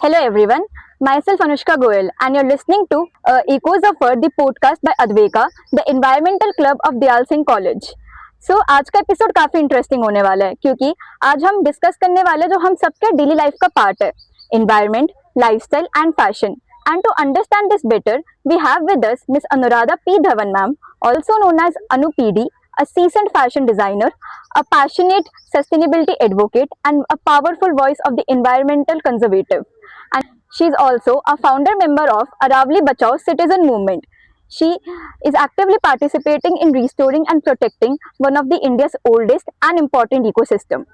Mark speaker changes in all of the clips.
Speaker 1: Hello everyone, myself Anushka Goyal and you're listening to Echoes of Earth, the podcast by Adveka, the Environmental Club of Dayal Singh College. So आज का episode काफी interesting होने वाला है क्योंकि आज हम डिस्कस करने वाले जो हम सबके डेली लाइफ का पार्ट है environment, lifestyle and fashion. And to understand this better, we have with us Miss Anuradha P. Dhawan ma'am, also known as Anu PD, a seasoned fashion designer, a passionate sustainability advocate, and a powerful voice of the environmental conservative. And she is also a founder member of Aravali Bachao Citizen Movement. She is actively participating in restoring and protecting one of the India's oldest and important ecosystem.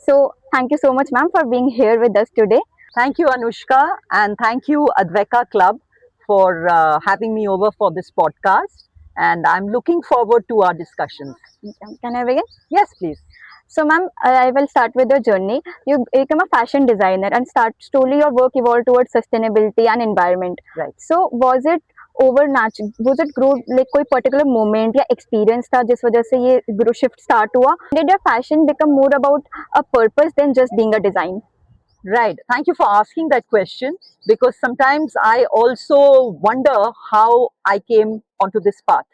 Speaker 1: So thank you so much, ma'am, for being here with us today.
Speaker 2: Thank you, Anushka, and thank you, Adveka Club, for having me over for this podcast. And I'm looking forward to our discussions.
Speaker 1: Can I begin?
Speaker 2: Yes, please.
Speaker 1: So, ma'am, I will start with your journey. You become a fashion designer and start slowly your work evolved towards sustainability and environment.
Speaker 2: Right.
Speaker 1: So, was it over natural? Was it grow like कोई particular moment या experience था जिस वजह से ये grow shift start हुआ? Did your fashion become more about a purpose than just being a design?
Speaker 2: Right. Thank you for asking that question because sometimes I also wonder how I came onto this path.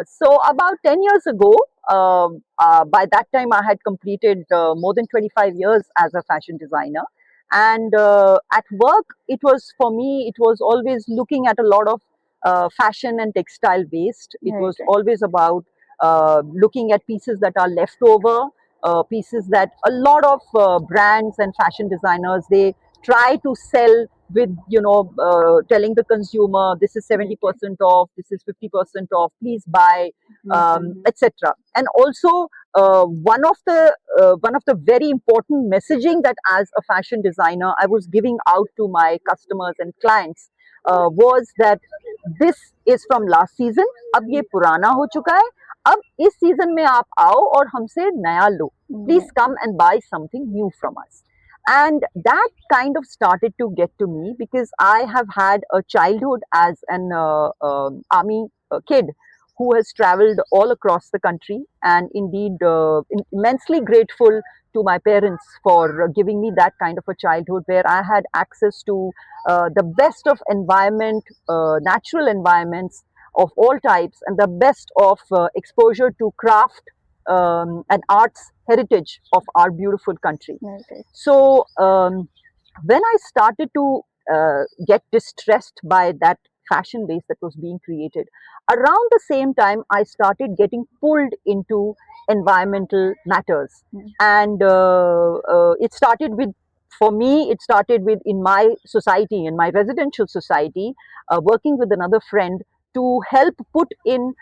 Speaker 2: So, about 10 years ago, by that time I had completed more than 25 years as a fashion designer. And at work, it was for me, it was always looking at a lot of fashion and textile waste. It was
Speaker 1: Right.
Speaker 2: always about looking at pieces that are left over, pieces that a lot of brands and fashion designers they try to sell with telling the consumer this is 70% off, this is 50% off, please buy, etc. And also one of the very important messaging that as a fashion designer I was giving out to my customers and clients was that this is from last season, अब ये पुराना हो चुका है, अब इस season में आप आओ और हमसे नया लो, please come and buy something new from us. And that kind of started to get to me because I have had a childhood as an army kid who has traveled all across the country, and indeed immensely grateful to my parents for giving me that kind of a childhood where I had access to the best of environment, natural environments of all types, and the best of exposure to craft and arts heritage of our beautiful country.
Speaker 1: Okay.
Speaker 2: So when I started to get distressed by that fashion waste that was being created, around the same time I started getting pulled into environmental matters. And it started with, for me, it started with in my society, in my residential society, working with another friend to help put in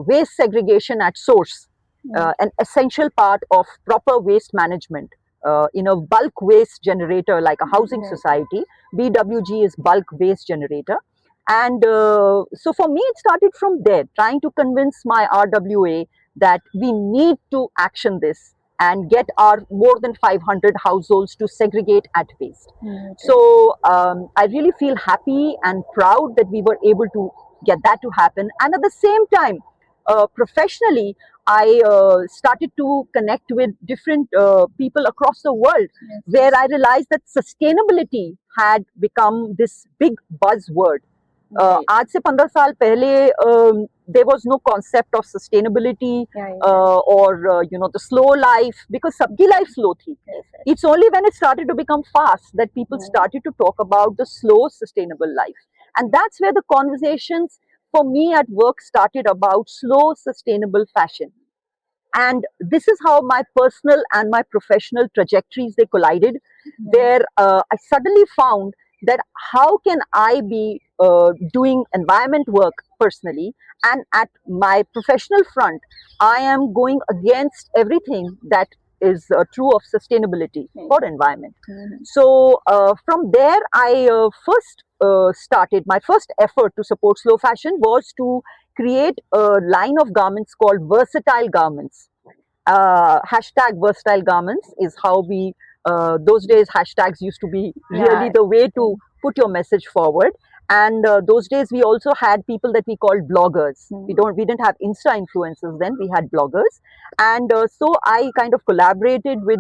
Speaker 2: waste segregation at source, an essential part of proper waste management. In a bulk waste generator like a housing society, BWG is bulk waste generator. And so for me, it started from there, trying to convince my RWA that we need to action this and get our more than 500 households to segregate at waste. So I really feel happy and proud that we were able to get that to happen. And at the same time, professionally, I started to connect with different people across the world, where I realized that sustainability had become this big buzzword. आज से 15 साल पहले there was no concept of sustainability or the slow life, because सबकी life slow थी. It's only when it started to become fast that people started to talk about the slow sustainable life, and that's where the conversations for me at work started about slow sustainable fashion. And this is how my personal and my professional trajectories they collided, where I suddenly found that how can I be doing environment work personally, and at my professional front I am going against everything that is true of sustainability for environment. So from there I first started, my first effort to support slow fashion was to create a line of garments called versatile garments. Hashtag versatile garments is how we, those days hashtags used to be really the way to put your message forward. And those days we also had people that we called bloggers.
Speaker 1: Mm.
Speaker 2: We didn't have Insta influencers then, we had bloggers. And so I kind of collaborated with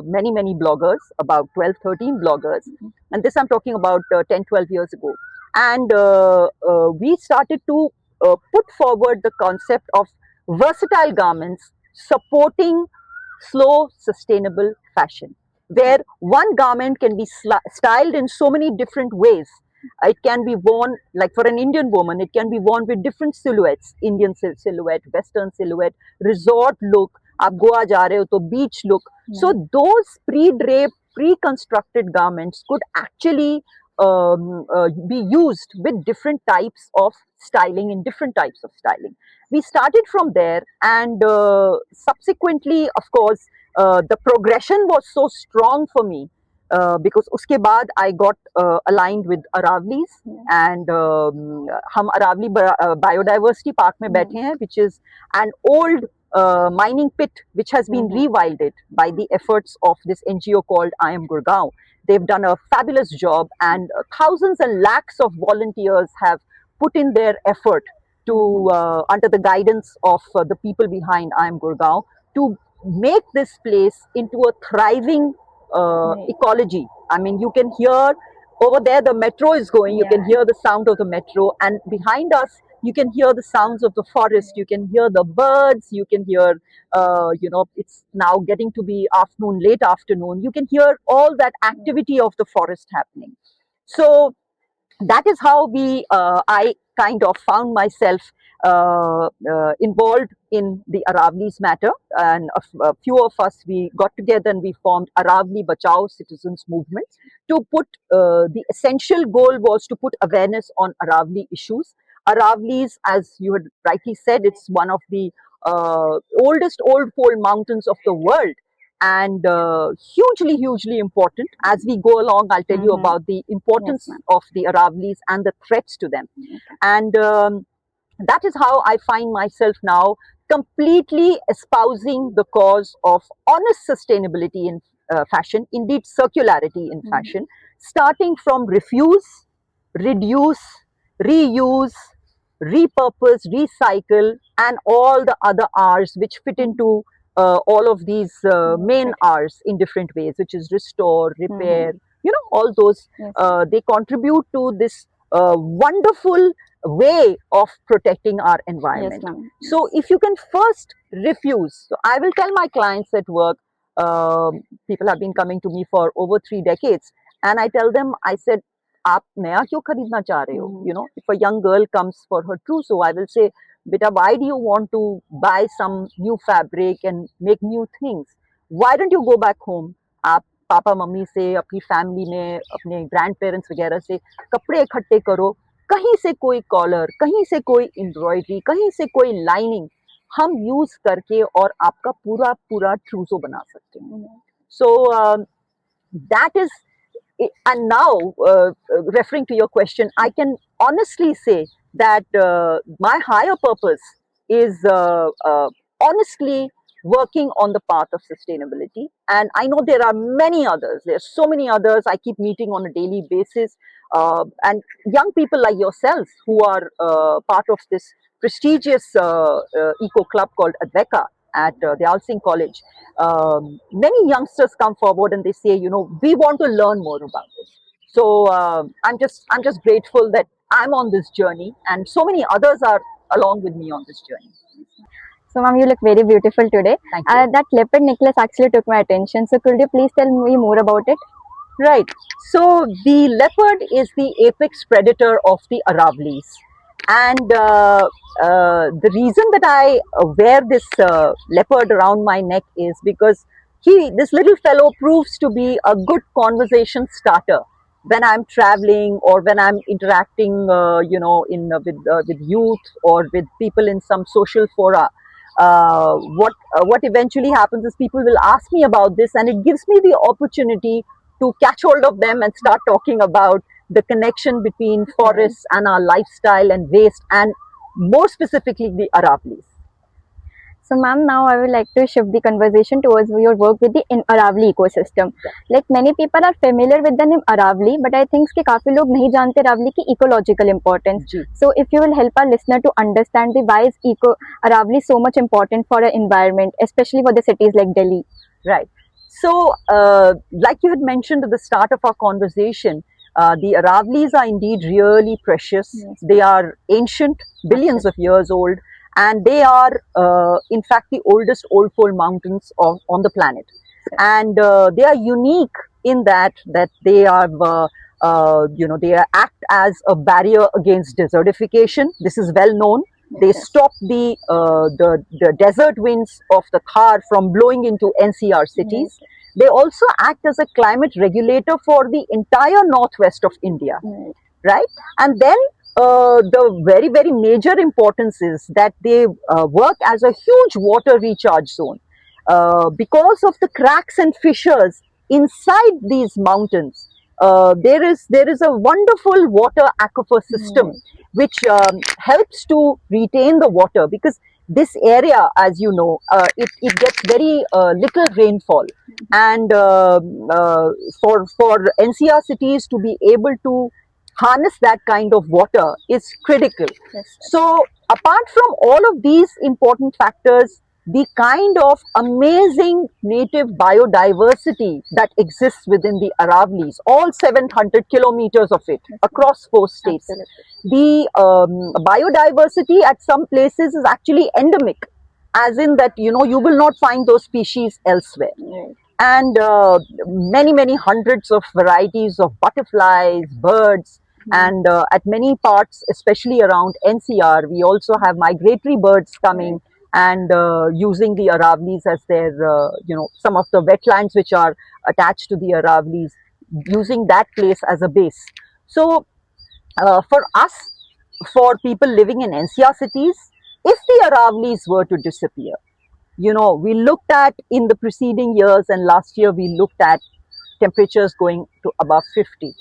Speaker 2: many bloggers, about 12, 13 bloggers. And this I'm talking about 10, 12 years ago. And we started to put forward the concept of versatile garments supporting slow, sustainable fashion, where one garment can be styled in so many different ways. It can be worn, like for an Indian woman, it can be worn with different silhouettes: Indian silhouette, Western silhouette, resort look. आप गोवा जा रहे हो तो beach look. So those pre-draped, pre-constructed garments could actually be used with different types of styling, in different types of styling. We started from there, and subsequently, of course, the progression was so strong for me, because uske baad I got aligned with Aravali's, and हम Aravali Biodiversity Park में बैठे हैं, which is an old mining pit which has been rewilded by the efforts of this NGO called I Am Gurgaon. They've done a fabulous job, and thousands and lakhs of volunteers have put in their effort to, under the guidance of the people behind I Am Gurgaon, to make this place into a thriving ecology. I mean, you can hear over there the metro is going, you can hear the sound of the metro, and behind us you can hear the sounds of the forest, you can hear the birds, you can hear, it's now getting to be afternoon, late afternoon, you can hear all that activity of the forest happening. So that is how I kind of found myself involved in the Aravali's matter, and a few of us, we got together and we formed Aravali Bachao Citizens Movement to put, the essential goal was to put awareness on Aravali issues. Aravali's, as you had rightly said, it's one of the oldest old pole mountains of the world, and hugely important. As we go along, I'll tell you about the importance of the Aravali's and the threats to them. And that is how I find myself now completely espousing the cause of honest sustainability in fashion, indeed circularity in fashion, starting from refuse, reduce, reuse, repurpose, recycle, and all the other R's which fit into all of these main R's in different ways, which is restore, repair, all those, they contribute to this wonderful way of protecting our environment. So if you can first refuse, so I will tell my clients at work, people have been coming to me for over 3 decades, and I tell them, I said, आप नया क्यों खरीदना चाह रहे हो? You know, if a young girl comes for her trousseau, I will say, beta, why do you want to buy some new fabric and make new things? Why don't you go back home? आप papa mummy से, अपनी family में, अपने grand parents वगैरह से कपड़े इकट्ठे करो, कहीं से कोई कॉलर, कहीं से कोई एम्ब्रॉयडरी, कहीं से कोई लाइनिंग हम यूज करके और आपका पूरा पूरा ट्रूसो बना सकते हैं. So that is, and now referring to your question, I can honestly say that my higher purpose is honestly working on the path of sustainability, and I know there are many others. There are so many others. I keep meeting on a daily basis, and young people like yourselves who are part of this prestigious eco club called Adveka at the Alsing College. Many youngsters come forward and they say, we want to learn more about this. So I'm just grateful that I'm on this journey, and so many others are along with me on this journey.
Speaker 1: So, ma'am, you look very beautiful today.
Speaker 2: Thank you.
Speaker 1: That leopard necklace actually took my attention. So, could you please tell me more about it?
Speaker 2: Right. So the leopard is the apex predator of the Aravali's, and the reason that I wear this leopard around my neck is because this little fellow proves to be a good conversation starter when I'm traveling or when I'm interacting, with youth or with people in some social fora. What eventually happens is people will ask me about this, and it gives me the opportunity to catch hold of them and start talking about the connection between forests and our lifestyle and waste, and more specifically the Aravali's.
Speaker 1: So, ma'am, now I would like to shift the conversation towards your work with the Aravali ecosystem. Like many people are familiar with the name Aravali, but I think कि काफी लोग नहीं जानते Aravali की ecological importance.
Speaker 2: Ji.
Speaker 1: So, if you will help our listener to understand the why is Aravali so much important for our environment, especially for the cities like Delhi.
Speaker 2: Right. So, like you had mentioned at the start of our conversation, the Aravlis are indeed really precious.
Speaker 1: Yes.
Speaker 2: They are ancient, billions of years old, and they are, in fact, the oldest old-fold mountains on the planet. And they are unique in that they are, they act as a barrier against desertification. This is well known. They
Speaker 1: Yes.
Speaker 2: stop the desert winds of the Thar from blowing into NCR cities.
Speaker 1: Yes.
Speaker 2: They also act as a climate regulator for the entire northwest of India,
Speaker 1: Right.
Speaker 2: right? And then the very, very major importance is that they work as a huge water recharge zone. Because of the cracks and fissures inside these mountains, there is a wonderful water aquifer system which helps to retain the water, because this area, as you know, it gets very little rainfall, and for NCR cities to be able to harness that kind of water is critical.
Speaker 1: Yes.
Speaker 2: So, apart from all of these important factors, the kind of amazing native biodiversity that exists within the Aravlis, all 700 kilometers of it across 4 states,
Speaker 1: Absolutely.
Speaker 2: the biodiversity at some places is actually endemic, as in that you will not find those species elsewhere.
Speaker 1: Right.
Speaker 2: And many hundreds of varieties of butterflies, birds, and at many parts, especially around NCR, we also have migratory birds coming and using the Aravlis as their, some of the wetlands which are attached to the Aravlis, using that place as a base. So, for us, for people living in NCR cities, if the Aravlis were to disappear, we looked at in the preceding years, and last year we looked at temperatures going to above 50.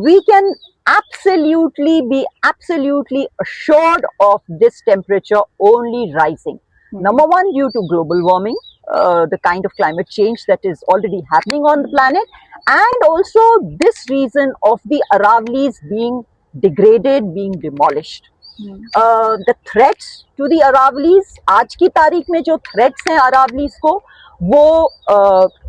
Speaker 2: We can be absolutely assured of this temperature only rising. Number one, due to global warming, the kind of climate change that is already happening on the planet, and also this reason of the Aravlis being degraded, being demolished. The threats to the Aravlis, आज की तारीख में जो threats हैं Aravlis को, वो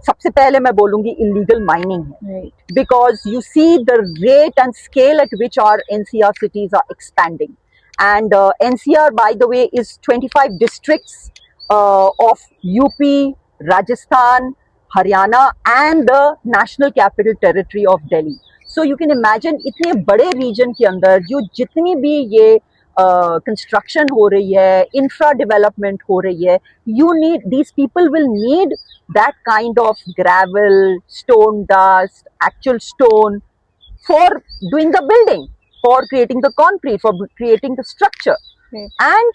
Speaker 2: सबसे पहले मैं बोलूँगी illegal mining है, because you see the rate and scale at which our NCR cities are expanding, and NCR, by the way, is 25 districts of UP, Rajasthan, Haryana, and the National Capital Territory of Delhi. So you can imagine इतने बड़े region के अंदर जो जितनी भी ये construction हो रही है, infra development हो रही है, these people will need that kind of gravel, stone dust, actual stone for doing the building, for creating the concrete, for creating the structure. And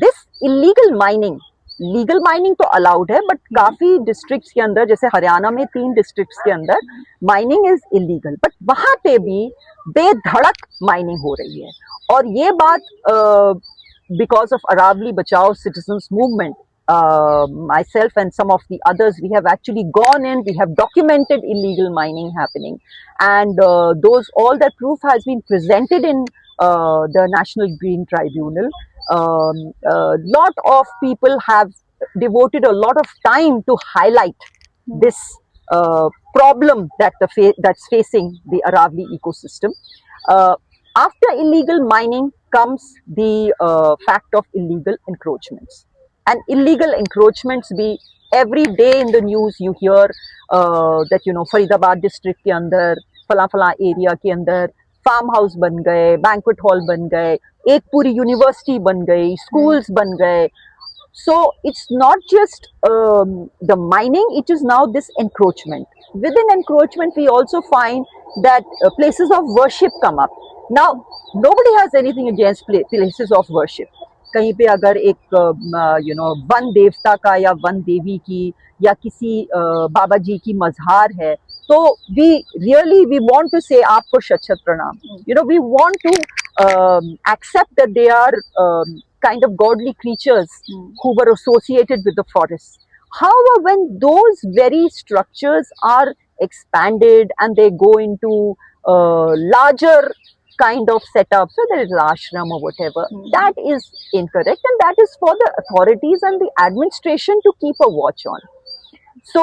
Speaker 2: this illegal mining, legal mining तो allowed है, but काफी districts के अंदर, जैसे हरियाणा में 3 districts के अंदर mining is illegal, but वहां पे भी बेधड़क माइनिंग हो रही है. और ये बात बिकॉज ऑफ अरावली बचाओ citizens movement, myself and some of the others, we have actually gone in, we have documented illegal mining happening, and all that proof has been presented in the National Green Tribunal. Lot of people have devoted a lot of time to highlight this problem that's facing the Aravali ecosystem. After illegal mining comes the fact of illegal encroachments. And illegal encroachments be every day in the news you hear that Faridabad district के अंदर फला area के अंदर farm house बन गए, banquet hall बन गए, एक पूरी यूनिवर्सिटी बन गई, स्कूल्स बन गए. So it's not just the mining, it is now this encroachment. Within encroachment, we also find that places of worship come up. Now, nobody has anything against places of worship. कहीं पे अगर एक one देवता का या one देवी की या किसी बाबा जी की मज़हार है, तो we want to say आपको शत शत प्रणाम. We want to accept that they are kind of godly creatures
Speaker 1: Mm.
Speaker 2: who were associated with the forests. However, when those very structures are expanded and they go into larger kind of setup, so there is ashram or whatever, that is incorrect, and that is for the authorities and the administration to keep a watch on. So,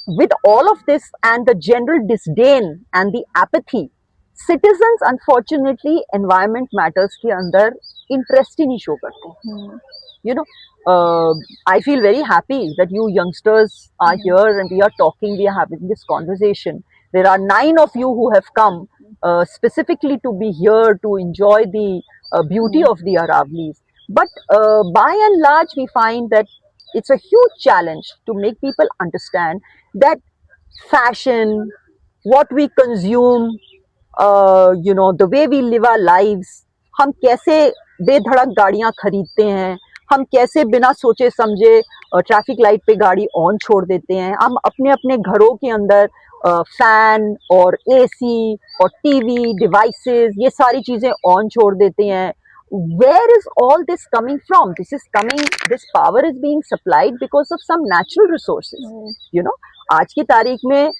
Speaker 2: with all of this and the general disdain and the apathy, citizens unfortunately environment matters के अंदर interest ही नहीं show करते. You know, I feel very happy that you youngsters are here and we are talking, we are having this conversation. There are 9 of you who have come specifically to be here to enjoy the beauty of the Aravlis. But by and large, we find that it's a huge challenge to make people understand that fashion, what we consume, the way we live our lives, हम कैसे बेधड़क गाड़ियां खरीदते हैं, हम कैसे बिना सोचे समझे ट्रैफिक लाइट पे गाड़ी ऑन छोड़ देते हैं, हम अपने अपने घरों के अंदर फैन और एसी और टीवी डिवाइसेस ये सारी चीजें ऑन छोड़ देते हैं. Where is all this coming from? This power is being supplied because of some natural resources. You know, आज की तारीख में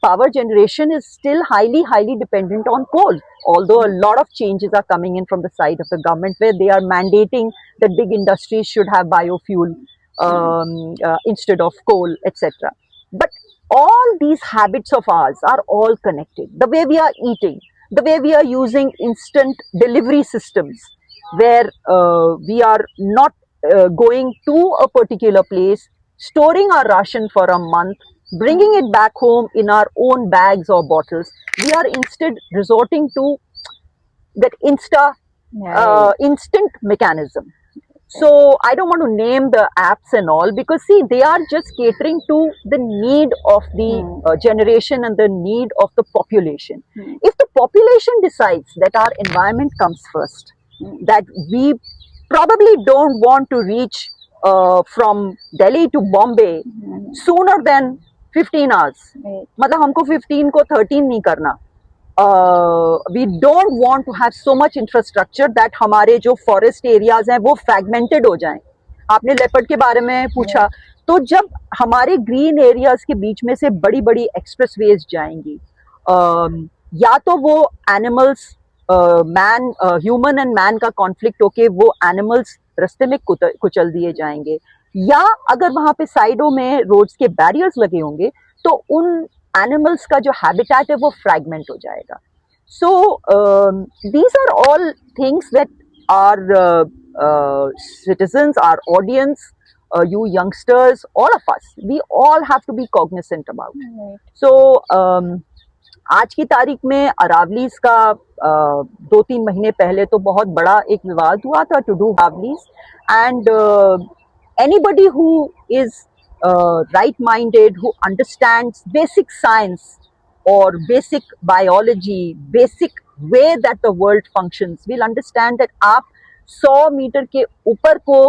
Speaker 2: power generation is still highly dependent on coal. Although a lot of changes are coming in from the side of the government where they are mandating that big industries should have biofuel instead of coal, etc. But all these habits of ours are all connected. The way we are eating, the way we are using instant delivery systems, where we are not going to a particular place, storing our ration for a month, bringing it back home in our own bags or bottles. We are instead resorting to that instant mechanism. So I don't want to name the apps and all, because see, they are just catering to the need of the generation and the need of the population. If the population decides that our environment comes first, that we probably don't want to reach from Delhi to Bombay sooner than 15 hours. मतलब हमको 15 को 13 नहीं करना. We don't want to have so much infrastructure that हमारे जो forest areas हैं वो fragmented हो जाएं. आपने leopard के बारे में पूछा, तो जब हमारे green areas के बीच में से बड़ी बड़ी expressways जाएंगी, या तो वो animals ह्यूमन एंड मैन का कॉन्फ्लिक्ट होके वो एनिमल्स रास्ते में कुचल दिए जाएंगे, या अगर वहां पे साइडों में रोड्स के बैरियर्स लगे होंगे तो उन एनिमल्स का जो हैबिटेट है वो फ्रैगमेंट हो जाएगा. So these are all things that are citizens, our audience, you youngsters, all of us, we all have to be cognizant about. So आज की तारीख में अरावलीज का 2-3 महीने पहले तो बहुत बड़ा एक विवाद हुआ था to do Aravallis, and anybody who is right minded, who understands basic science और basic biology, basic way that the world functions, will understand that आप 100 मीटर के ऊपर को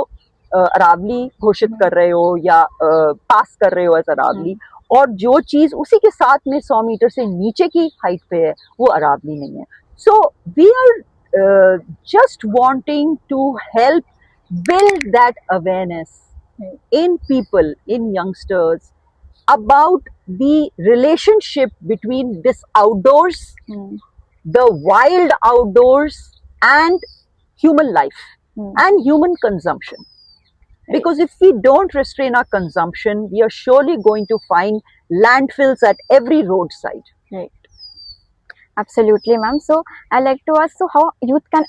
Speaker 2: अरावली घोषित कर रहे हो या पास कर रहे हो एज अरावली, और जो चीज उसी के साथ में 100 मीटर से नीचे की हाइट पे है वो अरावली नहीं है. So we are just wanting to help build that awareness in people, in youngsters, about the relationship between this outdoors, the wild outdoors, and human life and human consumption. Because if we don't restrain our consumption, we are surely going to find landfills at every roadside.
Speaker 1: Right. Absolutely, ma'am. So I like to ask, so how youth can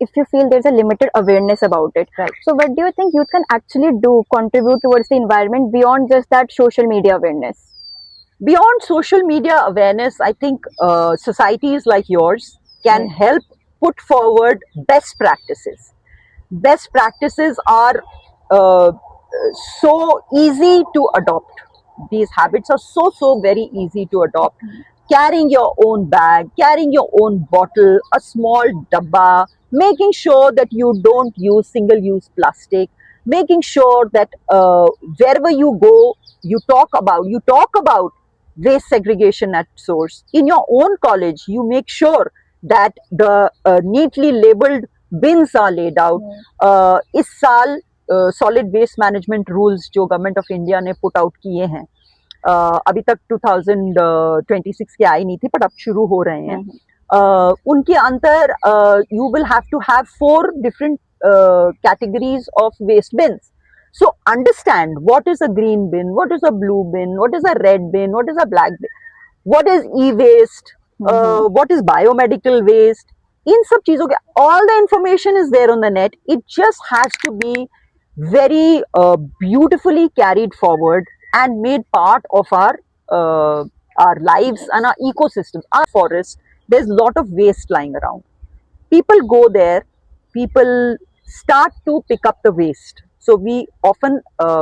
Speaker 1: if you feel there's a limited awareness about it,
Speaker 2: Right.
Speaker 1: so what do you think youth can actually contribute towards the environment beyond just that social media awareness?
Speaker 2: Beyond social media awareness, I think societies like yours can help put forward best practices. Best practices are so easy to adopt. These habits are so very easy to adopt. Carrying your own bag, carrying your own bottle, a small dabba, making sure that you don't use single-use plastic, making sure that wherever you go, you talk about waste segregation at source. In your own college, you make sure that the neatly labeled bins are laid out. इस साल solid waste management rules जो government of India ने put out किए हैं, अभी तक 2026 के आई नहीं थी, बट अब शुरू हो रहे हैं. उनके अंदर you will have to have 4 different categories of waste bins. So understand what is a green bin, what is a blue bin, what is a red bin, what is a black bin, what is e-waste, what is biomedical waste. इन सब चीजों के all the information is there on the net. It just has to be very beautifully carried forward and made part of our lives and our ecosystems, our forests. There's a lot of waste lying around. People go there, people start to pick up the waste. So we often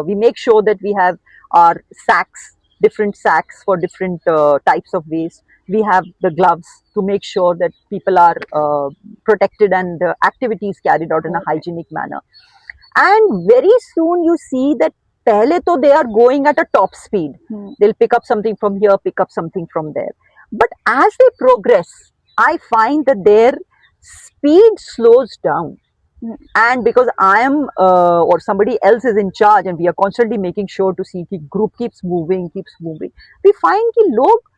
Speaker 2: we make sure that we have our sacks, different sacks for different types of waste. We have the gloves to make sure that people are protected and the activities carried out in a hygienic manner. And very soon you see that pehle to they are going at a top speed. They'll pick up something from here, pick up something from there. But as they progress, I find that their speed slows down. And because I am or somebody else is in charge and we are constantly making sure to see the group keeps moving, we find कि लोग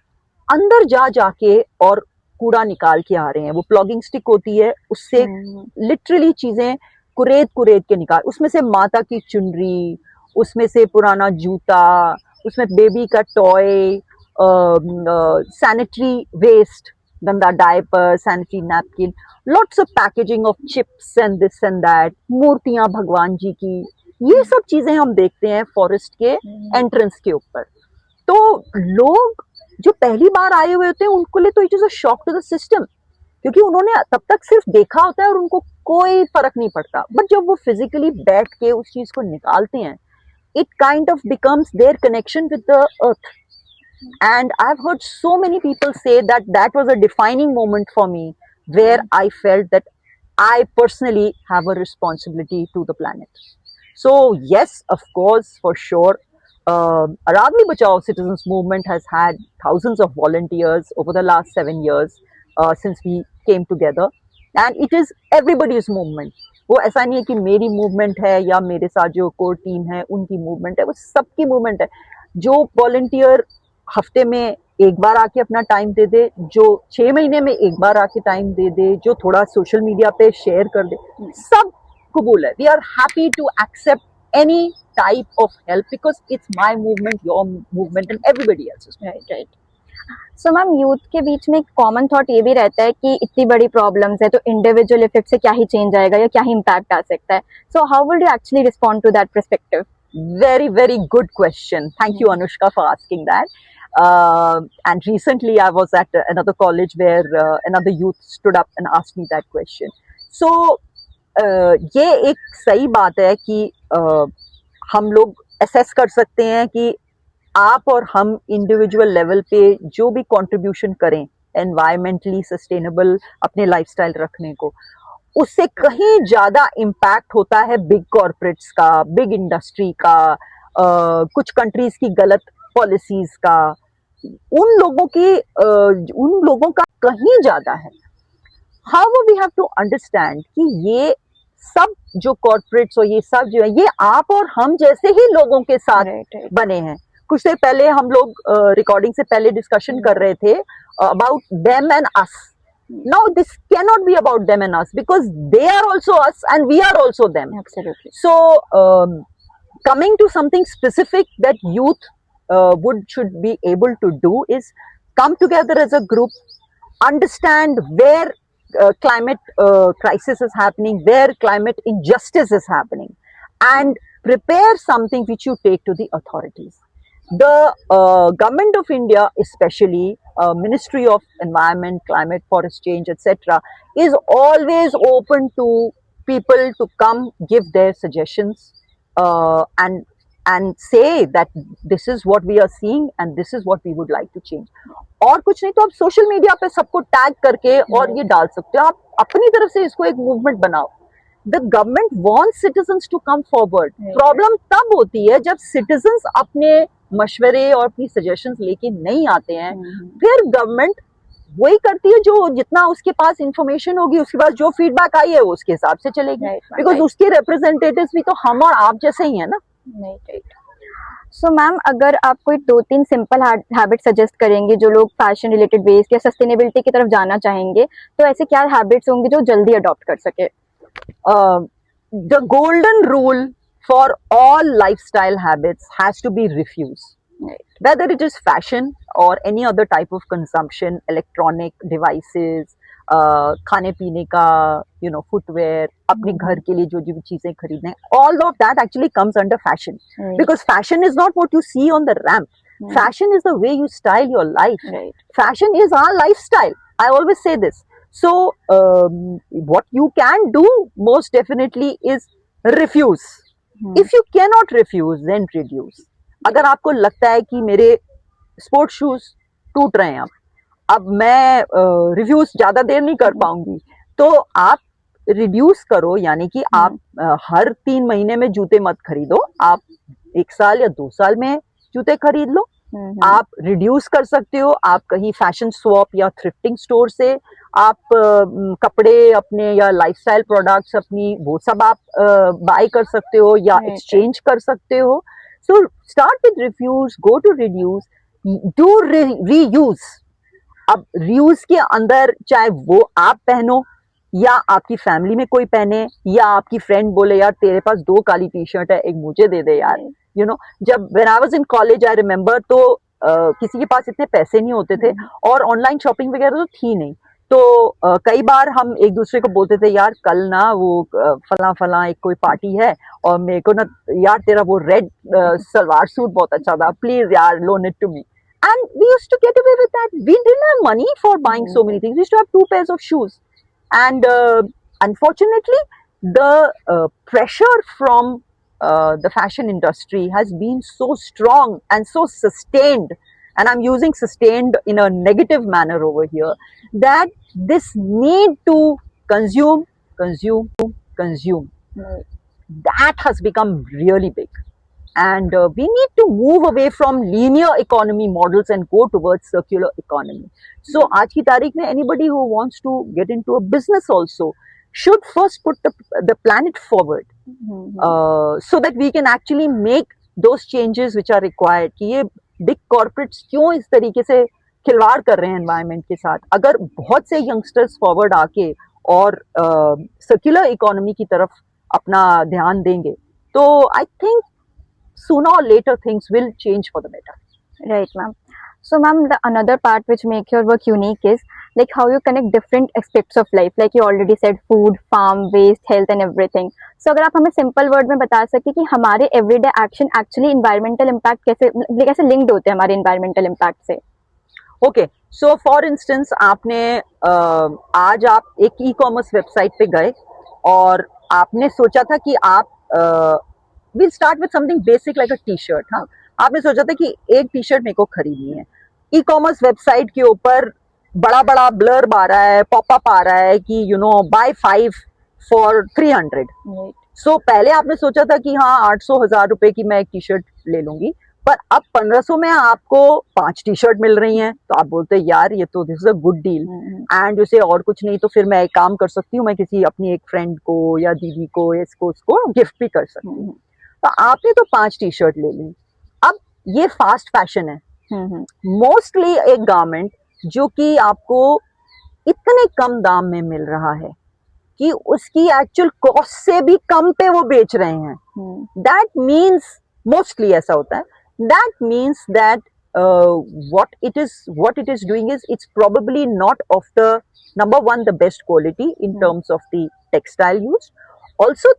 Speaker 2: अंदर जाके और कूड़ा निकाल के आ रहे हैं. वो प्लॉगिंग स्टिक होती है, उससे लिटरली चीजें कुरेद के निकाल, उसमें से माता की चुनरी, उसमें से पुराना जूता, उसमें बेबी का टॉय, सैनिटरी वेस्ट, गंदा diaper, sanitary napkin, lots of packaging of chips and this and that, मूर्तियां भगवान जी की, ये सब चीजें हम देखते हैं फॉरेस्ट के एंट्रेंस के ऊपर. तो लोग जो पहली बार आए हुए होते हैं उनको लिए तो it is a shock to the system, क्योंकि उन्होंने तब तक सिर्फ देखा होता है और उनको कोई फर्क नहीं पड़ता. बट जब वो फिजिकली बैठ के उस चीज को निकालते हैं, it kind of becomes their connection with the earth. And I've heard so many people say that that was a defining moment for me, where I felt that I personally have a responsibility to the planet. So yes, of course, for sure, Aradni Bachao Citizens Movement has had thousands of volunteers over the last 7 years since we came together, and it is everybody's movement. वो ऐसा नहीं है कि मेरी movement है या मेरे साथ जो कोर टीम है उनकी मूवमेंट है, वो सबकी मूवमेंट है. जो वॉलंटियर हफ्ते में एक बार आके अपना टाइम दे दे, जो 6 महीने में एक बार आके टाइम दे दे, जो थोड़ा सोशल मीडिया पे शेयर कर दे, सब कबूल है. We are happy to accept any type of help because it's my movement, your movement and everybody else.
Speaker 1: Right. So ma'am, youth के बीच में एक कॉमन थॉट ये भी रहता है कि इतनी बड़ी प्रॉब्लम्स है तो इंडिविजुअल इफेक्ट से क्या ही चेंज आएगा या क्या ही इम्पैक्ट आ सकता है. So how would you actually respond to that perspective?
Speaker 2: Very, very good question. Thank you, Anushka, for asking that. And recently I was at another college where another youth stood up and asked me that question. So, ये एक सही बात है कि हम लोग assess कर सकते हैं कि आप और हम इंडिविजुअल लेवल पे जो भी कंट्रीब्यूशन करें एनवायरमेंटली सस्टेनेबल अपने लाइफस्टाइल रखने को, उससे कहीं ज्यादा इम्पैक्ट होता है बिग कॉर्पोरेट्स का, बिग इंडस्ट्री का, कुछ कंट्रीज की गलत पॉलिसीज का, उन लोगों का कहीं ज्यादा है. How we have to understand कि ये सब जो कॉर्पोरेट्स और ये सब जो है, ये आप और हम जैसे ही लोगों के साथ बने हैं. कुछ देर पहले हम लोग रिकॉर्डिंग से पहले डिस्कशन कर रहे थे about them and us. Now this cannot be about them and us because they are also us and we are also them.
Speaker 1: Absolutely.
Speaker 2: So coming to something specific that youth should be able to do is come together as a group, understand where climate crisis is happening, where climate injustice is happening, and prepare something which you take to the authorities. The government of India, especially Ministry of Environment, Climate, Forest Change, etc., is always open to people to come give their suggestions and say that this is what we are seeing and this is what we would like to change. और कुछ नहीं तो आप social media पे सबको tag करके और ये डाल सकते हो. आप अपनी तरफ से इसको एक मूवमेंट बनाओ. The government wants citizens to come forward. Problem तब होती है जब citizens अपने मशवरे और अपनी सजेशंस लेके नहीं आते हैं. फिर गवर्नमेंट वही करती है जो जितना उसके पास इंफॉर्मेशन होगी, उसके पास जो फीडबैक आई है वो उसके हिसाब से चलेगी, बिकॉज उसके रिप्रेजेंटेटिव्स भी तो हम और आप जैसे ही है ना।
Speaker 1: सो मैम, अगर आप कोई 2-3 सिंपल हैबिट सजेस्ट करेंगे जो लोग फैशन रिलेटेड वेस्ट या सस्टेनेबिलिटी की तरफ जाना चाहेंगे, तो ऐसे क्या हैबिट्स होंगे जो जल्दी अडॉप्ट कर सके?
Speaker 2: The golden rule for all lifestyle habits has to be refuse. Whether it is fashion or any other type of consumption, electronic devices, खाने पीने का, footwear, अपने घर के लिए जो जो भी चीजें खरीदने, all of that actually comes under fashion. Because fashion is not what you see on the ramp. Fashion is the way you style your life. Fashion is our lifestyle. I always say this. So, what you can do most definitely is refuse. If you cannot refuse, then reduce. अगर आपको लगता है कि मेरे sport shoes टूट रहे हैं, अब मैं रिव्यूज ज्यादा देर नहीं कर पाऊंगी, तो आप रिड्यूस करो, यानी कि आप हर 3 महीने में जूते मत खरीदो, आप 1 साल या 2 साल में जूते खरीद लो। आप रिड्यूस कर सकते हो, आप कहीं फैशन स्वॉप या थ्रिफ्टिंग स्टोर से आप कपड़े अपने या लाइफस्टाइल प्रोडक्ट्स अपनी वो सब आप बाय कर सकते हो या एक्सचेंज कर सकते हो। So start with refuse, go to reduce, do reuse. अब रीयूज के अंदर चाहे वो आप पहनो या आपकी फैमिली में कोई पहने या आपकी फ्रेंड बोले यार तेरे पास 2 काली टी शर्ट है, एक मुझे दे दे यार। जब when I was in college I remember, तो किसी के पास इतने पैसे नहीं होते थे और ऑनलाइन शॉपिंग वगैरह तो थी नहीं, तो कई बार हम एक दूसरे को बोलते थे यार कल ना वो फला फला एक कोई पार्टी है और मेरे को ना यार तेरा वो रेड सलवार सूट बहुत अच्छा था, प्लीज यार loan it to me. And we used to get away with that. We didn't have money for buying so many things. We used to have 2 pairs of shoes. And unfortunately, the pressure from the fashion industry has been so strong and so sustained, and I'm using sustained in a negative manner over here, that this need to consume, that has become really big. And we need to move away from linear economy models and go towards circular economy. So, आज की तारीख में anybody who wants to get into a business also should first put the planet forward, so that we can actually make those changes which are required. कि ये big corporates क्यों इस तरीके से खिलवाड़ कर रहे हैं environment के साथ? अगर बहुत से youngsters forward आके और circular economy की तरफ अपना ध्यान देंगे, तो I think sooner or later things will change for the better.
Speaker 1: Right, ma'am. So, ma'am, the another part which make your work unique is like how you connect different aspects of life. Like you already said, food, farm, waste, health, and everything. So, अगर आप हमें simple word में बता सके कि हमारे everyday action actually environmental impact कैसे linked होते हैं हमारे environmental impact से?
Speaker 2: Okay, so for instance, आपने आज आप एक e-commerce website पे गए और आपने सोचा था कि आप we'll start with something basic like a t-shirt. हाँ, आपने सोचा था कि एक टी शर्ट मेरे को खरीदनी है। ई-कॉमर्स वेबसाइट के ऊपर बड़ा बड़ा ब्लर्ब आ रहा है, पॉपअप आ रहा है कि buy 5 for 300. So पहले आपने सोचा था कि हाँ 800,000 रुपए की मैं एक टी शर्ट ले लूंगी, पर अब 1500 में आपको 5 टी शर्ट मिल रही हैं, तो आप बोलते हैं यार ये तो this is a good deal, and जैसे और कुछ नहीं तो फिर मैं एक काम कर सकती हूँ, मैं किसी अपनी एक फ्रेंड को या दीदी को इसको उसको गिफ्ट भी कर सकती हूँ। तो आपने तो 5 टी शर्ट ले ली। अब ये फास्ट फैशन है, मोस्टली एक गारमेंट जो कि आपको इतने कम दाम में मिल रहा है कि उसकी एक्चुअल कॉस्ट से भी कम पे वो बेच रहे हैं। दैट मीन्स मोस्टली ऐसा होता है, that means that what it is doing is it's probably not of the number one the best quality in terms of the textile used. Also,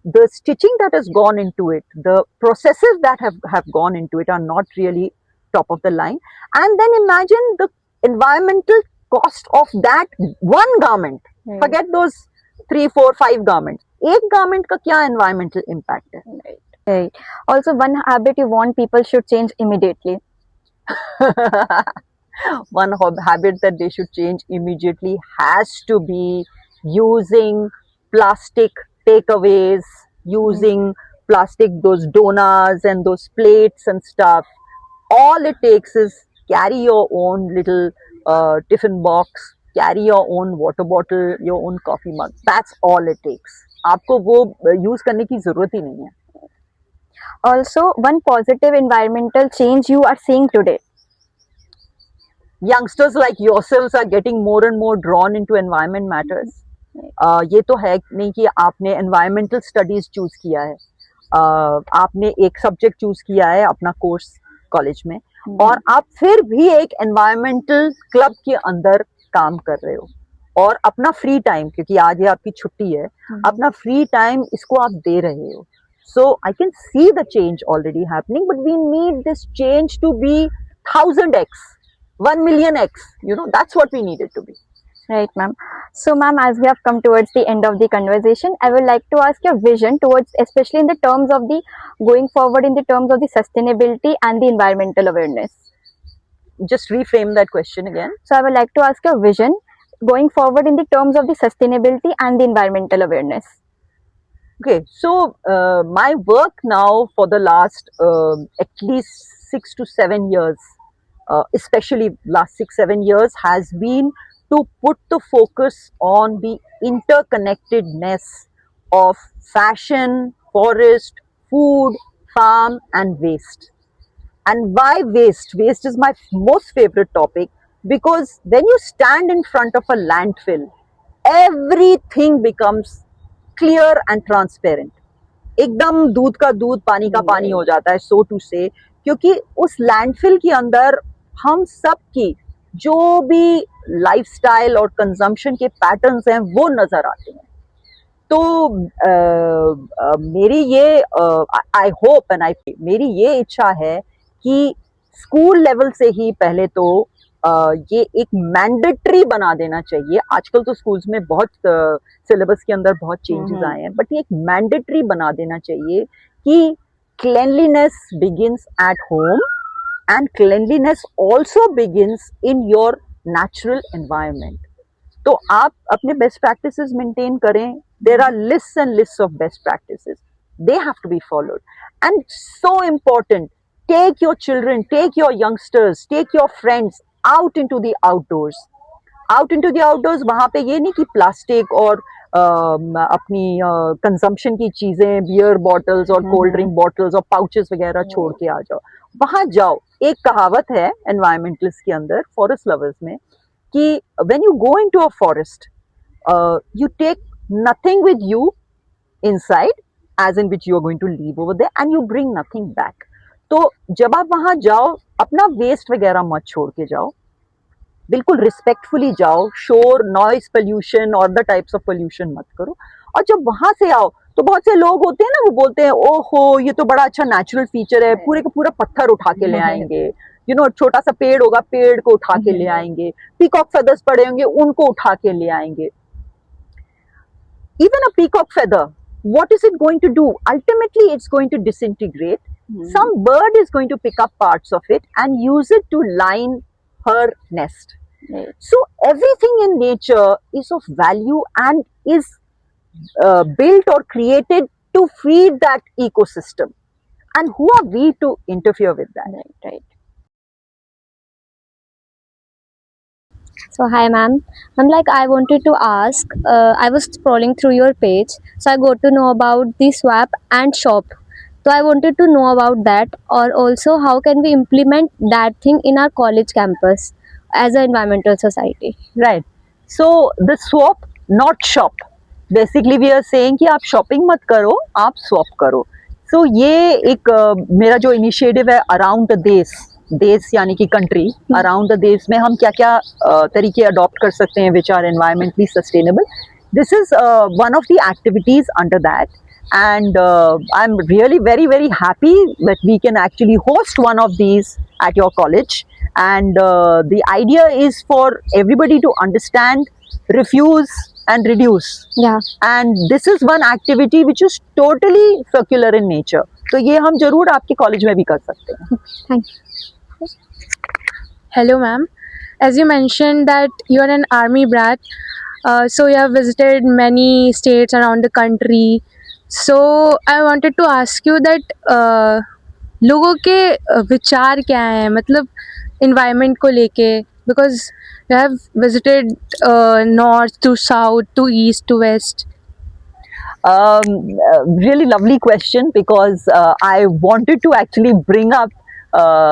Speaker 2: the stitching that has gone into it, the processes that have gone into it are not really top of the line. And then imagine the environmental cost of that one garment. Forget those 3, 4, 5 garments. एक garment का क्या environmental impact है?
Speaker 1: Right. Also, one habit you want people should change immediately.
Speaker 2: One habit that they should change immediately has to be using plastic takeaways, using plastic, those donuts and those plates and stuff. All it takes is carry your own little tiffin box, carry your own water bottle, your own coffee mug. That's all it takes. आपको वो use करने की जरूरत ही नहीं है.
Speaker 1: Also, one positive environmental change you are seeing today.
Speaker 2: Youngsters like yourselves are getting more and more drawn into environment matters. ये तो है नहीं कि आपने environmental studies choose किया है. आपने एक सब्जेक्ट चूज किया है अपना कोर्स कॉलेज में और आप फिर भी एक एनवायरमेंटल क्लब के अंदर काम कर रहे हो और अपना फ्री टाइम, क्योंकि आज ये आपकी छुट्टी है, अपना फ्री टाइम इसको आप दे रहे हो. So I can see the change already happening, but we need this change to be 1000x, 1,000,000x. That's what we need it to be.
Speaker 1: Right, ma'am. So, ma'am, as we have come towards the end of the conversation, I would like to ask your vision towards, especially in the terms of the going forward in the terms of the sustainability and the environmental awareness.
Speaker 2: Just reframe that question again.
Speaker 1: So, I would like to ask your vision going forward in the terms of the sustainability and the environmental awareness.
Speaker 2: Okay, so my work now for the last at least 6 to 7 years, especially last 6-7 years, has been to put the focus on the interconnectedness of fashion, forest, food, farm and waste. And why waste? Waste is my most favorite topic because when you stand in front of a landfill, everything becomes clear and transparent. एकदम दूध का दूध पानी का पानी हो जाता है, so to say, क्योंकि उस लैंडफिल के अंदर हम सब की जो भी लाइफस्टाइल और कंजम्पशन के पैटर्न्स हैं वो नजर आते हैं. तो मेरी ये आई होप एंड मेरी ये इच्छा है कि स्कूल लेवल से ही पहले तो ये एक मैंडेटरी बना देना चाहिए. आजकल तो स्कूल्स में बहुत सिलेबस के अंदर बहुत चेंजेस आए हैं, बट ये एक मैंडेटरी बना देना चाहिए कि cleanliness begins at home and cleanliness also begins in your natural environment. तो आप अपने best practices maintain करें. There are lists and lists of best practices. They have to be followed. And so important, take your children, take your youngsters, take your friends out into the outdoors. Out into the outdoors, वहाँ पे ये नहीं कि plastic और अपनी consumption की चीजें, beer bottles और कोल्ड ड्रिंक बॉटल्स और पाउचेस वगैरह छोड़ के आ जाओ. वहां जाओ. एक कहावत है एनवायरमेंटलिस्ट के अंदर, फॉरेस्ट लवर्स में, कि when you go into a forest you take nothing with you inside, as in which you are going to leave over there, and you bring nothing back. तो जब आप वहां जाओ अपना वेस्ट वगैरह मत छोड़ के जाओ, बिल्कुल रिस्पेक्टफुली जाओ. शोर, नॉइस पोल्यूशन और द टाइप्स ऑफ पोल्यूशन मत करो. और जब वहां से आओ तो बहुत से लोग होते हैं ना, वो बोलते हैं ओहो ये तो बड़ा अच्छा नेचुरल फीचर है, पूरे का पूरा पत्थर उठा के ले आएंगे, छोटा सा पेड़ होगा, पेड़ को उठा के ले आएंगे, पीकॉक फेदर्स पड़े होंगे, उनको उठा के ले आएंगे. Even a peacock feather, what is it going to do? Ultimately it's going to disintegrate. Some bird is going to pick up parts of it and use it to line her nest. So everything in nature is of value and is built or created to feed that ecosystem. And who are we to interfere with that?
Speaker 1: Right. So hi ma'am, I wanted to ask, I was scrolling through your page, so I got to know about the swap and shop. So I wanted to know about that, or also how can we implement that thing in our college campus as an environmental society.
Speaker 2: Right. So the swap, not shop. Basically we are saying कि आप shopping मत करो, आप swap करो. So ये एक मेरा जो initiative है around the देश यानी कि country, around the देश में हम क्या क्या तरीके adopt कर सकते हैं which are environmentally sustainable. This is one of the activities under that. And I'm really very, very happy that we can actually host one of these at your college. And the idea is for everybody to understand, refuse and reduce.
Speaker 1: Yeah.
Speaker 2: And this is one activity which is totally circular in nature. तो ये हम जरूर आपके college में भी कर सकते हैं.
Speaker 1: Thank you.
Speaker 3: Hello ma'am, as you mentioned that you are an army brat, so you have visited many states around the country. So I wanted to ask you that लोगों के विचार क्या हैं, मतलब environment को लेके, Because you have visited north to south to east to west.
Speaker 2: Really lovely question, because I wanted to actually bring up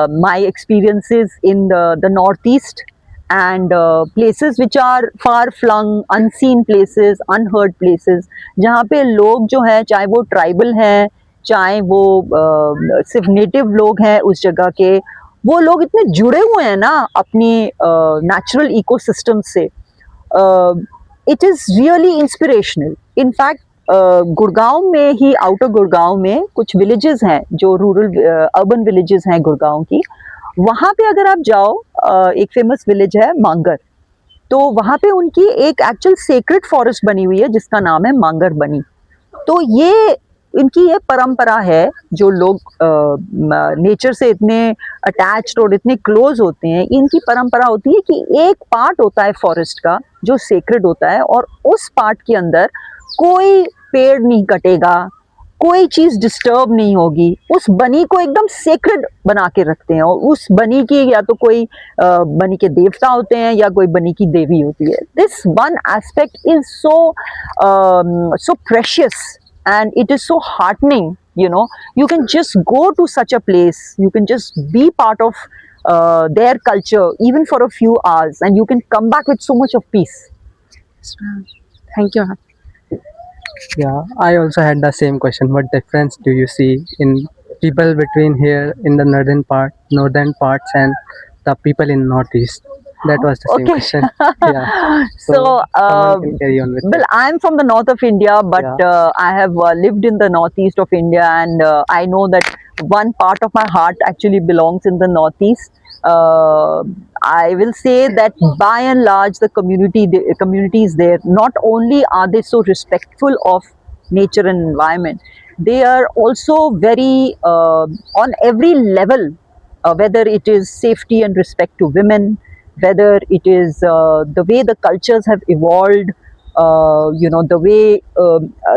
Speaker 2: my experiences in the Northeast, and places which are far flung, unseen places, unheard places, जहाँ पे लोग जो है, चाहे वो tribal हैं, चाहे वो सिर्फ नेटिव लोग हैं उस जगह के, वो लोग इतने जुड़े हुए हैं ना अपनी नेचुरल इकोसिस्टम से. It is really inspirational. In fact Gurgaon में ही, आउटर गुड़गांव में कुछ विलेजेस हैं जो रूरल अर्बन विलेजेस हैं गुड़गांव की. वहाँ पे अगर आप जाओ, एक फेमस विलेज है मांगर. तो वहाँ पे उनकी एक एक्चुअल सेक्रेट फॉरेस्ट बनी हुई है जिसका नाम है मांगर बनी. तो ये इनकी ये परंपरा है, जो लोग नेचर से इतने अटैच्ड और इतने क्लोज होते हैं, इनकी परंपरा होती है कि एक पार्ट होता है फॉरेस्ट का जो सेक्रेड होता है, और उस पार्ट के अंदर कोई पेड़ नहीं कटेगा, कोई चीज डिस्टर्ब नहीं होगी. उस बनी को एकदम सेक्रेड बना के रखते हैं, और उस बनी की या तो कोई बनी के देवता होते हैं या कोई बनी की देवी होती है. This one aspect is so precious, and it is so heartening. You can just go to such a place, you can just be part of their culture even for a few hours, and you can come back with so much of peace.
Speaker 3: Thank you, ma'am.
Speaker 4: Yeah, I also had the same question. What difference do you see in people between here in the northern parts, and the people in northeast? That was the same
Speaker 2: Okay.
Speaker 4: question. Yeah.
Speaker 2: So,
Speaker 4: someone can carry on with
Speaker 2: well,
Speaker 4: it.
Speaker 2: I'm from the north of India, but I have lived in the northeast of India, and I know that one part of my heart actually belongs in the northeast. I will say that by and large, the communities there, not only are they so respectful of nature and environment, they are also very on every level, whether it is safety and respect to women, whether it is the way the cultures have evolved, the way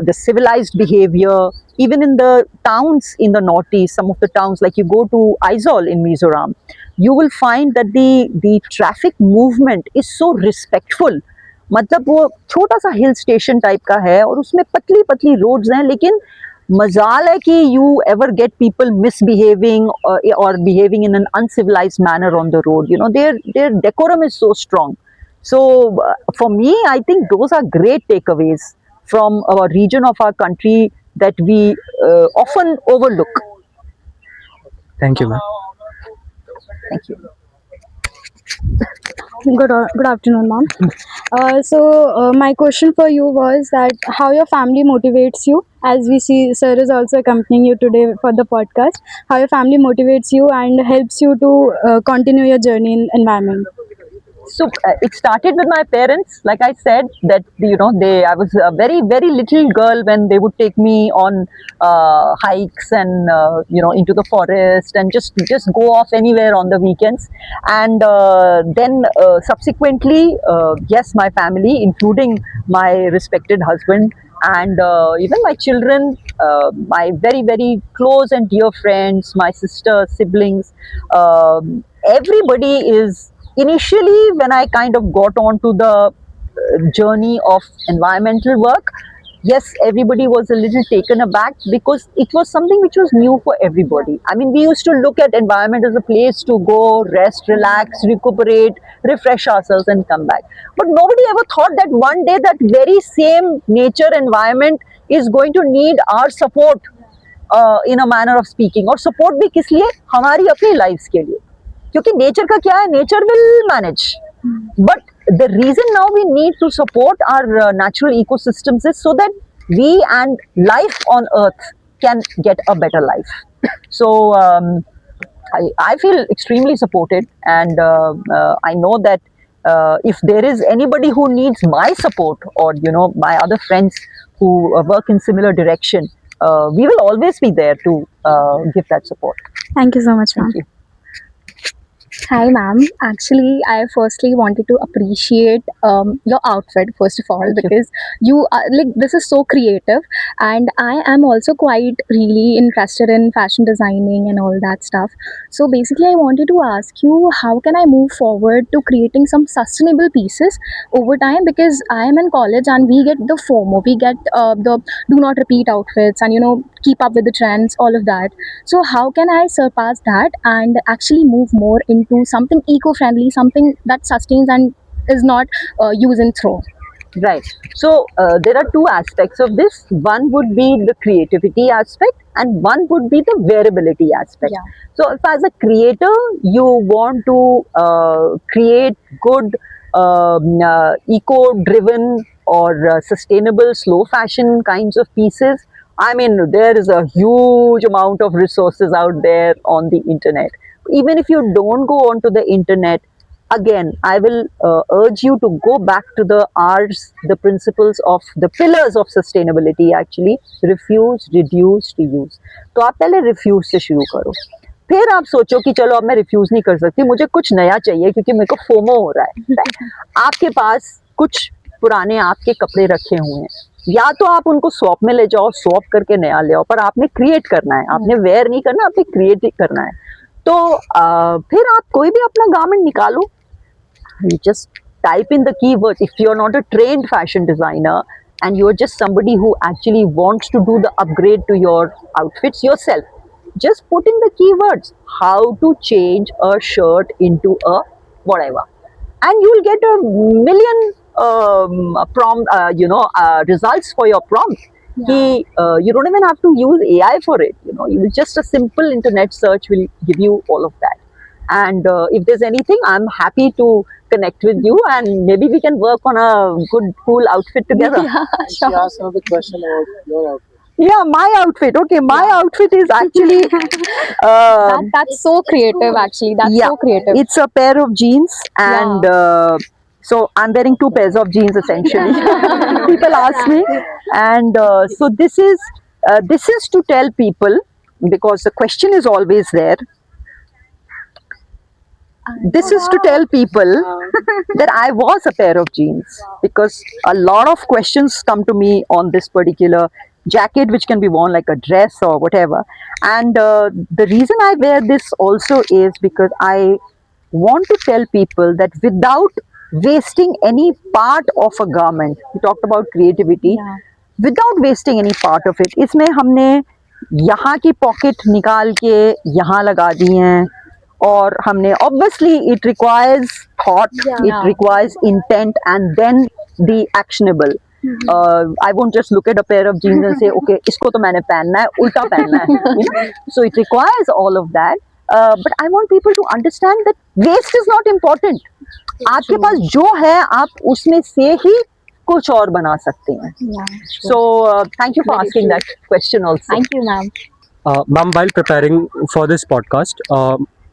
Speaker 2: the civilized behavior, even in the towns in the northeast, some of the towns, like you go to Aizawl in Mizoram, you will find that the traffic movement is so respectful. मतलब वो छोटा सा hill station type का है, और उसमें पतली पतली रोड्स हैं, लेकिन मजाल है कि you ever get people misbehaving or behaving in an uncivilized manner on the road. Their decorum is so strong. So for me, I think those are great takeaways from our region of our country that we often overlook.
Speaker 4: Thank you, ma'am.
Speaker 2: Thank you.
Speaker 5: Good afternoon, ma'am. My question for you was that how your family motivates you. As we see, sir is also accompanying you today for the podcast. How your family motivates you and helps you to continue your journey in environment.
Speaker 2: So it started with my parents. Like I said, that I was a very very little girl when they would take me on hikes and into the forest, and just go off anywhere on the weekends. And then subsequently, yes, my family, including my respected husband, and even my children, my very very close and dear friends, my sisters, siblings, everybody is. Initially, when I kind of got onto the journey of environmental work, yes, everybody was a little taken aback, because it was something which was new for everybody. I mean, we used to look at environment as a place to go, rest, relax, recuperate, refresh ourselves and come back. But nobody ever thought that one day that very same nature environment is going to need our support, in a manner of speaking. और support भी किस लिए? हमारी अपनी lives के लिए. क्योंकि nature का क्या है, nature will manage, but the reason now we need to support our natural ecosystems is so that we and life on earth can get a better life. So I feel extremely supported, and I know that if there is anybody who needs my support, or my other friends who work in similar direction, we will always be there to give that support.
Speaker 5: Thank you so much, ma'am.
Speaker 2: Thank you.
Speaker 6: Hi, ma'am. Actually, I firstly wanted to appreciate your outfit first of all
Speaker 2: Thank you.
Speaker 6: because you are like this is so creative, and I am also quite really interested in fashion designing and all that stuff. So basically, I wanted to ask you how can I move forward to creating some sustainable pieces over time because I am in college and we get the FOMO, we get the do not repeat outfits, and keep up with the trends, all of that. So how can I surpass that and actually move more into something eco-friendly, something that sustains and is not use and throw?
Speaker 2: Right. So there are two aspects of this. One would be the creativity aspect, and one would be the wearability aspect.
Speaker 6: Yeah.
Speaker 2: So, if as a creator you want to create good, eco-driven or sustainable slow fashion kinds of pieces, I mean, there is a huge amount of resources out there on the internet. Even if you don't go onto the internet, again, I will urge you to go back to the principles of the pillars of sustainability actually. Refuse, reduce, reuse. तो आप पहले refuse से शुरू करो, फिर आप सोचो कि चलो अब मैं रिफ्यूज नहीं कर सकती, मुझे कुछ नया चाहिए क्योंकि मेरे को फोमो हो रहा है, right? आपके पास कुछ पुराने आपके कपड़े रखे हुए हैं, या तो आप उनको स्वैप में ले जाओ, स्वैप करके नया ले आओ, पर आपने क्रिएट करना है, आपने वेयर नहीं करना, आपने क्रिएट करना है। तो फिर आप कोई भी अपना गारमेंट निकालो, you just type in the keywords. If you're not a trained fashion designer and you're just somebody who actually wants to do the upgrade to your outfits yourself, just put in the keywords how to change a shirt into a whatever, and you will get a million results for your prompt. You don't even have to use AI for it. You just a simple internet search will give you all of that. And if there's anything, I'm happy to connect with you, and maybe we can work on a good, cool outfit together.
Speaker 7: She asked another question about your outfit.
Speaker 2: Yeah, my outfit. Okay, my outfit is actually
Speaker 6: That's so creative, actually. That's
Speaker 2: yeah,
Speaker 6: so creative.
Speaker 2: it's a pair of jeans, and so I'm wearing two pairs of jeans essentially. People ask me, and so this is to tell people, because the question is always there. This is to tell people that I was a pair of jeans, because a lot of questions come to me on this particular jacket, which can be worn like a dress or whatever. And the reason I wear this also is because I want to tell people that without wasting any part of a garment, we talked about creativity, without wasting any part of it, इसमें हमने यहाँ की pocket निकाल के यहाँ लगा दी हैं, और हमने obviously it requires thought, it requires intent, and then the actionable. I won't just look at a pair of jeans and say, okay, इसको तो मैंने पहनना है, उल्टा पहनना है. So it requires all of that. But I want people to understand that waste is not important. आपके पास जो है आप उसमें से ही कुछ और बना सकते हैं. So thank you for asking that question also.
Speaker 6: Thank you, ma'am.
Speaker 8: Ma'am, while preparing for this podcast,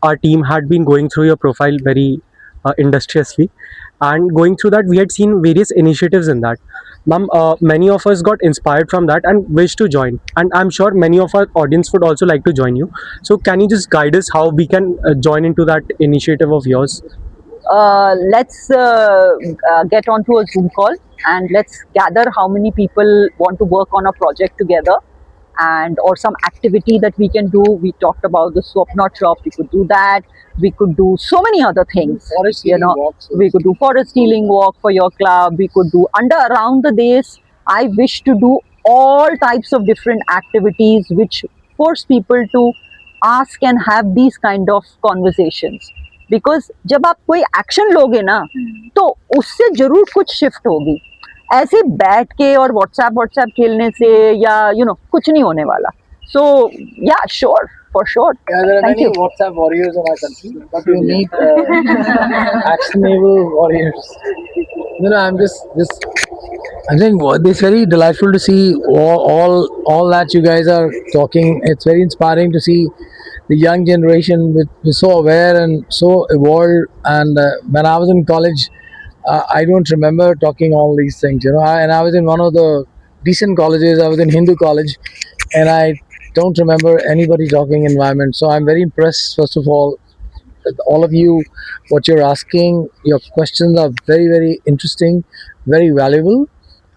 Speaker 8: our team had been going through your profile very industriously, and going through that, we had seen various initiatives in that. Ma'am, many of us got inspired from that and wished to join, and I'm sure many of our audience would also like to join you. So, can you just guide us how we can join into that initiative of yours?
Speaker 2: Let's get onto a Zoom call, and let's gather how many people want to work on a project together, and or some activity that we can do. We talked about the swap not shop. We could do that. We could do so many other things.
Speaker 7: Forest stealing walks.
Speaker 2: We could do forest stealing walk for your club. We could do around the days. I wish to do all types of different activities which force people to ask and have these kind of conversations. Because जब आप कोई action लोगे ना, तो उससे जरूर कुछ shift होगी. ऐसे बैठ के और व्हाट्सएप खेलने से या कुछ नहीं होने वाला. So yeah, sure, for sure.
Speaker 7: Yeah, there are
Speaker 2: Thank
Speaker 7: many
Speaker 2: you.
Speaker 7: WhatsApp warriors in our country, but we need actionable warriors. I'm just. I think it's very delightful to see all that you guys are talking. It's very inspiring to see the young generation with so aware and so evolved. And when I was in college, I don't remember talking all these things. And I was in one of the decent colleges. I was in Hindu college, and I don't remember anybody talking environment. So I'm very impressed, first of all, all of you, what you're asking, your questions are very, very interesting, very valuable,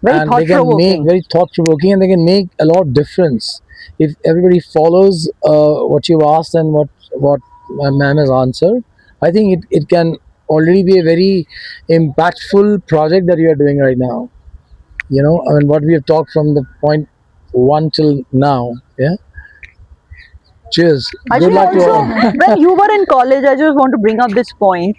Speaker 2: Very
Speaker 7: and they can make
Speaker 2: thought-provoking.
Speaker 7: very thought-provoking, and they can make a lot of difference if everybody follows what you've asked and what ma'am has answered. I think it can already be a very impactful project that you are doing right now. You know, I mean, what we have talked from the point one till now. Yeah. Cheers. Good
Speaker 2: Actually,
Speaker 7: luck to
Speaker 2: also,
Speaker 7: all.
Speaker 2: when you were in college, I just want to bring up this point.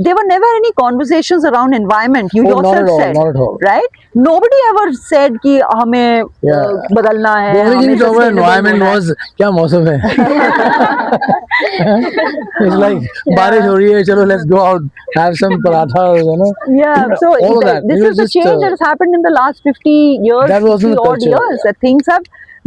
Speaker 2: There were never any conversations around environment. You
Speaker 7: Oh, not
Speaker 2: yourself
Speaker 7: at all.
Speaker 2: said,
Speaker 7: Not at all.
Speaker 2: right? Nobody ever said कि हमें
Speaker 7: Yeah.
Speaker 2: बदलना है.
Speaker 7: The only thing
Speaker 2: हमें
Speaker 7: we talked about
Speaker 2: sustainable
Speaker 7: environment
Speaker 2: होना है.
Speaker 7: was क्या मौसम है. It's like बारिश हो रही है, चलो let's go out, have some parathas, you know.
Speaker 2: Yeah, so
Speaker 7: all of that.
Speaker 2: this
Speaker 7: We were
Speaker 2: is the
Speaker 7: just,
Speaker 2: change that has happened in the last 50 years,
Speaker 7: That wasn't
Speaker 2: 50
Speaker 7: the
Speaker 2: odd
Speaker 7: culture.
Speaker 2: years, that things have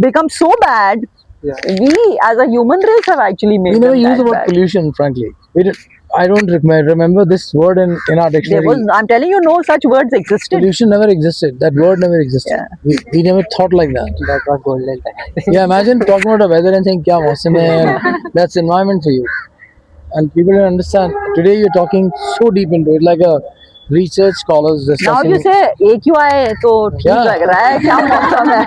Speaker 2: become so bad. We, as a human race, have actually made
Speaker 7: we never
Speaker 2: them
Speaker 7: used the
Speaker 2: that
Speaker 7: word
Speaker 2: bad.
Speaker 7: pollution, frankly. We did. I don't remember this word in our
Speaker 2: There
Speaker 7: dictionary.
Speaker 2: was, I'm telling you, no such words existed.
Speaker 7: Pollution never existed. That word never existed.
Speaker 2: Yeah.
Speaker 7: We never thought like that.
Speaker 4: That was golden time.
Speaker 7: Yeah, imagine talking about the weather and saying kya mausam hai, and that's environment for you. And people don't understand. Today you're talking so deep into it, like a research scholars
Speaker 2: Now
Speaker 7: discussing.
Speaker 2: you say AQI, तो ठीक
Speaker 7: Yeah.
Speaker 2: लग रहा है, क्या मौसम है?